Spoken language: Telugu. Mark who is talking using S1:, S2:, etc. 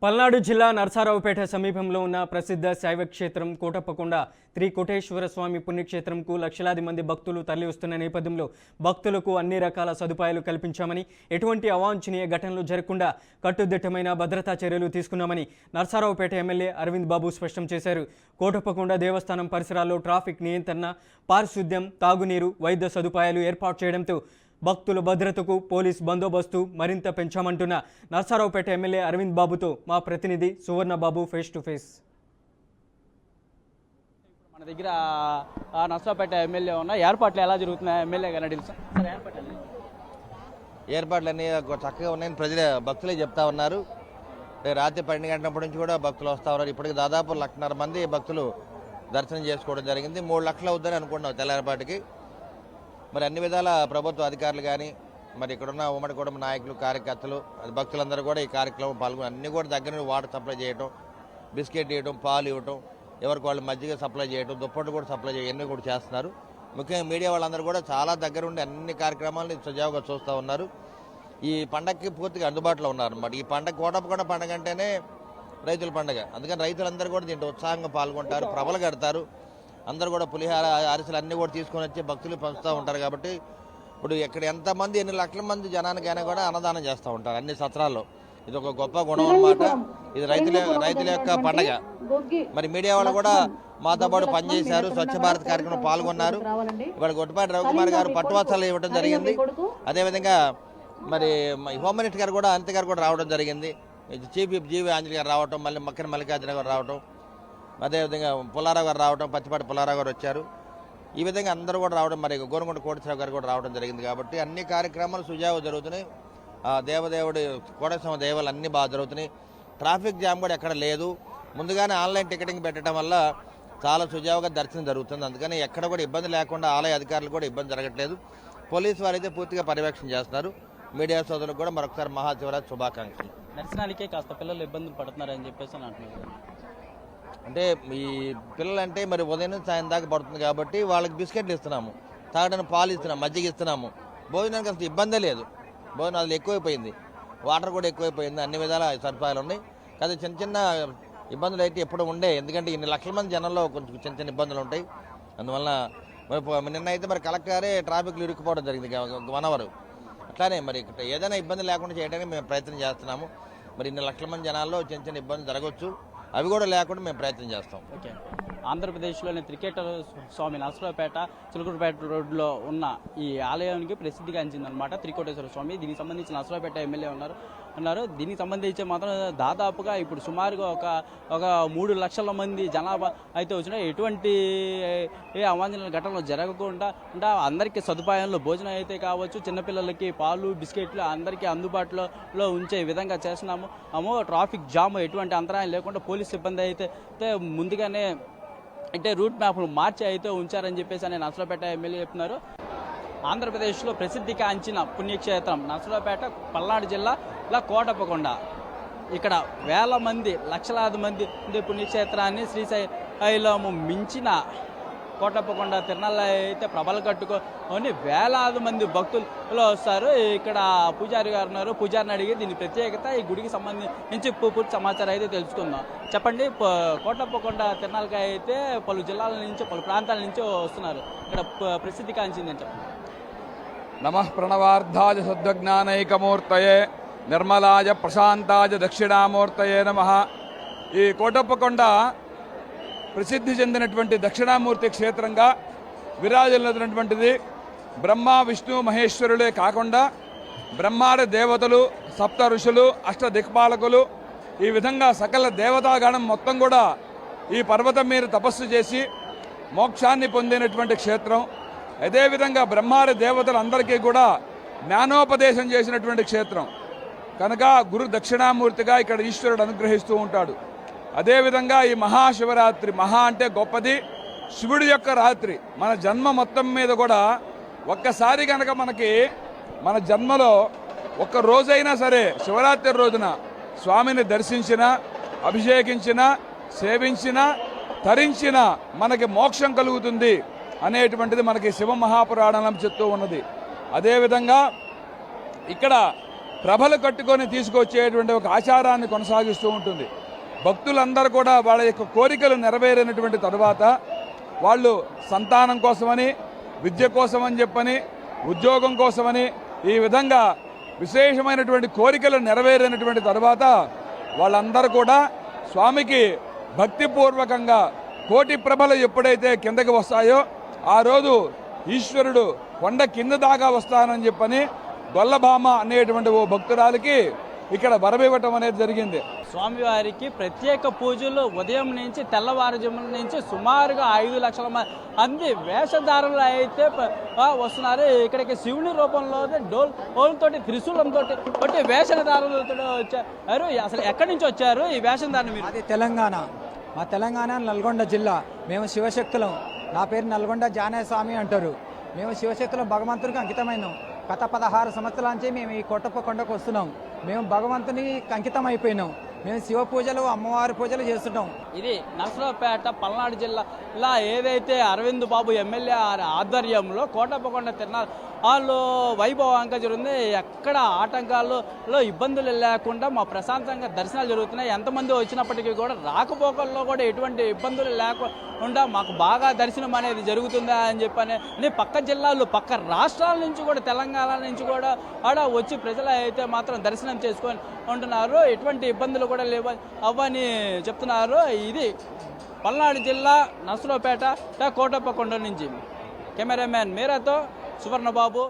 S1: పల్నాడు జిల్లా నరసారావుపేట సమీపంలో ఉన్న ప్రసిద్ధ శైవ క్షేత్రం కోటప్పకొండ శ్రీ కోటేశ్వర స్వామి పుణ్యక్షేత్రంకు లక్షలాది మంది భక్తులు తరలివస్తున్న నేపథ్యంలో భక్తులకు అన్ని రకాల సదుపాయాలు కల్పించామని, ఎటువంటి అవాంఛనీయ ఘటనలు జరగకుండా కట్టుదిట్టమైన భద్రతా చర్యలు తీసుకున్నామని నరసారావుపేట ఎమ్మెల్యే అరవింద్ బాబు స్పష్టం చేశారు. కోటప్పకొండ దేవస్థానం పరిసరాల్లో ట్రాఫిక్ నియంత్రణ, పారిశుద్ధ్యం, తాగునీరు, వైద్య సదుపాయాలు ఏర్పాటు చేయడంతో భక్తుల భద్రతకు పోలీస్ బందోబస్తు మరింత పెంచామంటున్న నరసారావుపేట ఎమ్మెల్యే అరవింద్ బాబుతో మా ప్రతినిధి సువర్ణ బాబు ఫేస్ టు ఫేస్.
S2: మన దగ్గర నరసారావుపేట ఎమ్మెల్యే ఉన్న ఏర్పాట్లు ఎలా జరుగుతున్నాయి ఎమ్మెల్యే గారు తెలుసా?
S3: ఏర్పాట్లన్నీ చక్కగా ఉన్నాయని భక్తులే చెప్తా ఉన్నారు. రాత్రి 12 గంటలప్పటి నుంచి కూడా భక్తులు వస్తూ ఉన్నారు. ఇప్పటికి దాదాపు 1,50,000 మంది భక్తులు దర్శనం చేసుకోవడం జరిగింది. 3 లక్షలు అవుద్దని అనుకుంటున్నాం తెల్లారిపాటికి. మరి అన్ని విధాల ప్రభుత్వ అధికారులు కానీ, మరి ఇక్కడున్న ఉమ్మడి కుటుంబ నాయకులు, కార్యకర్తలు, భక్తులందరూ కూడా ఈ కార్యక్రమం పాల్గొని అన్ని కూడా దగ్గర నుండి వాటర్ సప్లై చేయడం, బిస్కెట్ ఇవ్వడం, పాలు ఇవ్వడం, ఎవరికి వాళ్ళు మజ్జిగ సప్లై చేయడం, దుప్పట్లు కూడా సప్లై చేయడం ఇవన్నీ కూడా చేస్తున్నారు. ముఖ్యంగా మీడియా వాళ్ళందరూ కూడా చాలా దగ్గర ఉండి అన్ని కార్యక్రమాలను సజావుగా చూస్తూ ఉన్నారు. ఈ పండగకి పూర్తిగా అందుబాటులో ఉన్నారు అన్నమాట. ఈ పండగ కోటప్పకొండ పండగ అంటేనే రైతుల పండగ. అందుకని రైతులందరూ కూడా దీంట్లో ఉత్సాహంగా పాల్గొంటారు, ప్రభలు కడతారు. అందరూ కూడా పులిహార, అరిసెలు అన్నీ కూడా తీసుకొని వచ్చి భక్తులు పంచుతూ ఉంటారు. కాబట్టి ఇప్పుడు ఇక్కడ ఎంతమంది, ఎన్ని లక్షల మంది జనానికైనా కూడా అన్నదానం చేస్తూ ఉంటారు అన్ని సత్రాల్లో. ఇది ఒక గొప్ప గుణం అన్నమాట. ఇది రైతుల యొక్క పండగ. మరి మీడియా వాళ్ళు కూడా మాతో పాటు పనిచేశారు, స్వచ్ఛ భారత్ కార్యక్రమం పాల్గొన్నారు. ఇవాళ గొట్టిపాటి రవికుమార్ గారు పట్టువత్సరాలు ఇవ్వడం జరిగింది. అదేవిధంగా మరి హోమ్ మినిస్టర్ గారు కూడా, అంతే గారు కూడా రావడం జరిగింది. చీఫ్ విప్ జీవి ఆంజలి గారు రావటం, మళ్ళీ మక్కన మల్లికార్జున గారు రావటం, అదేవిధంగా పుల్లారావు గారు రావటం, పచ్చిపాటి పుల్లారావు గారు వచ్చారు. ఈ విధంగా అందరూ కూడా రావడం, మరి గోనుగొండ కోటేశ్వరరావు గారు కూడా రావడం జరిగింది. కాబట్టి అన్ని కార్యక్రమాలు సుజావు జరుగుతున్నాయి. దేవదేవుడి కోటేశ్వర దేవాలు అన్నీ బాగా జరుగుతున్నాయి. ట్రాఫిక్ జామ్ కూడా ఎక్కడ లేదు. ముందుగానే ఆన్లైన్ టికెటింగ్ పెట్టడం వల్ల చాలా సుజావుగా దర్శనం జరుగుతుంది. అందుకని ఎక్కడ కూడా ఇబ్బంది లేకుండా ఆలయ అధికారులు కూడా ఇబ్బంది జరగట్లేదు. పోలీసు వారు అయితే పూర్తిగా పర్యవేక్షణ చేస్తున్నారు. మీడియా సోదరులకు కూడా మరొకసారి మహాశివరాత్రి శుభాకాంక్షలు.
S2: దర్శనానికే కాస్త పిల్లలు ఇబ్బందులు పడుతున్నారని చెప్పేసి అంటున్నారు.
S3: అంటే ఈ పిల్లలంటే మరి ఉదయం నుంచి సాయం దాకా పడుతుంది కాబట్టి వాళ్ళకి బిస్కెట్లు ఇస్తున్నాము, తాగడానికి పాలు ఇస్తున్నాము, మజ్జిగ ఇస్తున్నాము. భోజనానికి అసలు ఇబ్బందే లేదు. భోజనం అది ఎక్కువైపోయింది, వాటర్ కూడా ఎక్కువైపోయింది, అన్ని విధాల సదుపాయాలు ఉన్నాయి. కానీ చిన్న చిన్న ఇబ్బందులు అయితే ఎప్పుడు ఉండే, ఎందుకంటే ఇన్ని లక్షల మంది జనంలో కొంచెం చిన్న చిన్న ఇబ్బందులు ఉంటాయి. అందువల్ల మరి నిన్న అయితే మరి కలెక్టరే ట్రాఫిక్లు ఇరుక్కుపోవడం జరిగింది 1 అవర్. అట్లానే మరి ఏదైనా ఇబ్బంది లేకుండా చేయడానికి మేము ప్రయత్నం చేస్తున్నాము. మరి ఇన్ని లక్షల మంది జనాల్లో చిన్న చిన్న ఇబ్బంది జరగవచ్చు, అవి కూడా లేకుండా మేము ప్రయత్నం చేస్తాం.
S2: ఓకే. ఆంధ్రప్రదేశ్లోని త్రికేట స్వామి నరసరావుపేట చిలుకూరుపేట రోడ్లో ఉన్న ఈ ఆలయానికి ప్రసిద్ధిగాంచిందనమాట త్రికోటేశ్వర స్వామి. దీనికి సంబంధించి నరసరావుపేట ఎమ్మెల్యే ఉన్నారు. దీనికి సంబంధించి మాత్రం దాదాపుగా ఇప్పుడు సుమారుగా ఒక 3 లక్షల మంది జనాభా అయితే వచ్చినా ఎటువంటి అవాంఛనీయ ఘటనలు జరగకుండా అందరికీ సదుపాయంలో భోజనం అయితే కావచ్చు, చిన్నపిల్లలకి పాలు, బిస్కెట్లు అందరికీ అందుబాటులో ఉంచే విధంగా చేస్తున్నాము. ట్రాఫిక్ జామ్ ఎటువంటి అంతరాయం లేకుండా పోలీస్ సిబ్బంది అయితే ముందుగానే అంటే రూట్ మ్యాప్లు మార్చి అయితే ఉంచారని చెప్పేసి అని నరసరావుపేట ఎమ్మెల్యే చెప్తున్నారు. ఆంధ్రప్రదేశ్లో ప్రసిద్ధిగాంచిన పుణ్యక్షేత్రం నరసరావుపేట, పల్నాడు జిల్లా కోటప్పకొండ. ఇక్కడ వేల మంది, లక్షలాది మంది పుణ్యక్షేత్రాన్ని శ్రీశైలము మించిన కోటప్పకొండ తిరునాళ్ళ అయితే ప్రభలు కట్టుకొని వేలాది మంది భక్తులు వస్తారు. ఇక్కడ పూజారి గారు ఉన్నారు. పూజారిని అడిగి దీని ప్రత్యేకత, ఈ గుడికి సంబంధించి పూర్తి సమాచారం అయితే తెలుసుకుందాం. చెప్పండి, కోటప్పకొండ తిరునాళ్ళకి అయితే పలు జిల్లాల నుంచి, పలు ప్రాంతాల నుంచి వస్తున్నారు. ఇక్కడ ప్రసిద్ధి కాంచిందని చెప్పండి.
S4: నమః ప్రణవార్ధాయ సద్వజ్ఞానైకమూర్తయే నిర్మలాయ ప్రశాంతాయ దక్షిణామూర్తయే నమః. ఈ కోటప్పకొండ ప్రసిద్ధి చెందినటువంటి దక్షిణామూర్తి క్షేత్రంగా విరాజిల్లుతున్నటువంటిది. బ్రహ్మ, విష్ణు, మహేశ్వరులే కాకుండా బ్రహ్మాది దేవతలు, సప్త ఋషులు, అష్ట దిక్పాలకులు, ఈ విధంగా సకల దేవతాగణం మొత్తం కూడా ఈ పర్వతం మీద తపస్సు చేసి మోక్షాన్ని పొందినటువంటి క్షేత్రం. అదేవిధంగా బ్రహ్మాది దేవతలందరికీ కూడా జ్ఞానోపదేశం చేసినటువంటి క్షేత్రం కనుక గురు దక్షిణామూర్తిగా ఇక్కడ ఈశ్వరుడు అనుగ్రహిస్తూ ఉంటాడు. అదేవిధంగా ఈ మహాశివరాత్రి, మహా అంటే గొప్పది, శివుడి యొక్క రాత్రి. మన జన్మ మొత్తం మీద కూడా ఒక్కసారి కనుక మనకి మన జన్మలో ఒక్క రోజైనా సరే శివరాత్రి రోజున స్వామిని దర్శించిన, అభిషేకించిన, సేవించిన, తరించిన మనకి మోక్షం కలుగుతుంది అనేటువంటిది మనకి శివ మహాపురాణం చెప్తూ ఉన్నది. అదేవిధంగా ఇక్కడ ప్రభలు కట్టుకొని తీసుకొచ్చేటువంటి ఒక ఆచారాన్ని కొనసాగిస్తూ ఉంటుంది. భక్తులందరూ కూడా వాళ్ళ యొక్క కోరికలు నెరవేరినటువంటి తరువాత వాళ్ళు సంతానం కోసమని, విద్య కోసమని చెప్పని, ఉద్యోగం కోసమని, ఈ విధంగా విశేషమైనటువంటి కోరికలు నెరవేరినటువంటి తరువాత వాళ్ళందరూ కూడా స్వామికి భక్తిపూర్వకంగా కోటి ప్రభలు ఎప్పుడైతే కిందకి వస్తాయో ఆ రోజు ఈశ్వరుడు కొండ కింద దాకా వస్తానని చెప్పని గొల్లభామ అనేటువంటి ఓ భక్తురాలికి ఇక్కడ వరమివ్వటం అనేది జరిగింది.
S2: స్వామివారికి ప్రత్యేక పూజలు ఉదయం నుంచి తెల్లవారుజామున నుంచి సుమారుగా 5 లక్షల మంది వేషధారులు అయితే వస్తున్నారు. ఇక్కడికి శివుని రూపంలో డోల్తోటి త్రిశూలంతో వేషధారులతో వచ్చారు. అసలు ఎక్కడి నుంచి వచ్చారు ఈ వేషధారణ? మీరు?
S5: అది తెలంగాణ, మా తెలంగాణ నల్గొండ జిల్లా. మేము శివశక్తులం. నా పేరు నల్గొండ జానయ్య స్వామి అంటారు. మేము శివశక్తులం భగవంతుడికి అంకితమైనాం. గత 16 సంవత్సరాల నుంచి మేము ఈ కోటప్ప కొండకు వస్తున్నాం. మేము భగవంతునికి అంకితం అయిపోయినాం. మేము శివ పూజలు, అమ్మవారి పూజలు చేస్తున్నాం.
S2: ఇది నర్సరావుపేట పల్నాడు జిల్లా ఏదైతే అరవింద్ బాబు ఎమ్మెల్యే ఆధ్వర్యంలో కోటప్పకొండ తిరునాళ్ళు వైభవంగా జరుగుతుంది. ఎక్కడ ఆటంకాల్లో ఇబ్బందులు లేకుండా మా ప్రశాంతంగా దర్శనాలు జరుగుతున్నాయి. ఎంతమంది వచ్చినప్పటికీ కూడా రాకపోకల్లో కూడా ఎటువంటి ఇబ్బందులు లేకుండా మాకు బాగా దర్శనం అనేది జరుగుతుందా అని చెప్పని పక్క జిల్లాలు, పక్క రాష్ట్రాల నుంచి కూడా, తెలంగాణ నుంచి కూడా ఆడ వచ్చి ప్రజలు అయితే మాత్రం దర్శనం చేసుకొని ఉంటున్నారు. ఎటువంటి ఇబ్బందులు కూడా లేవు అవ్వని చెప్తున్నారు. ఇది పల్నాడు జిల్లా నర్సరావుపేట కోటప్పకొండ నుంచి కెమెరామ్యాన్ మీరాతో సువర్ణబాబు.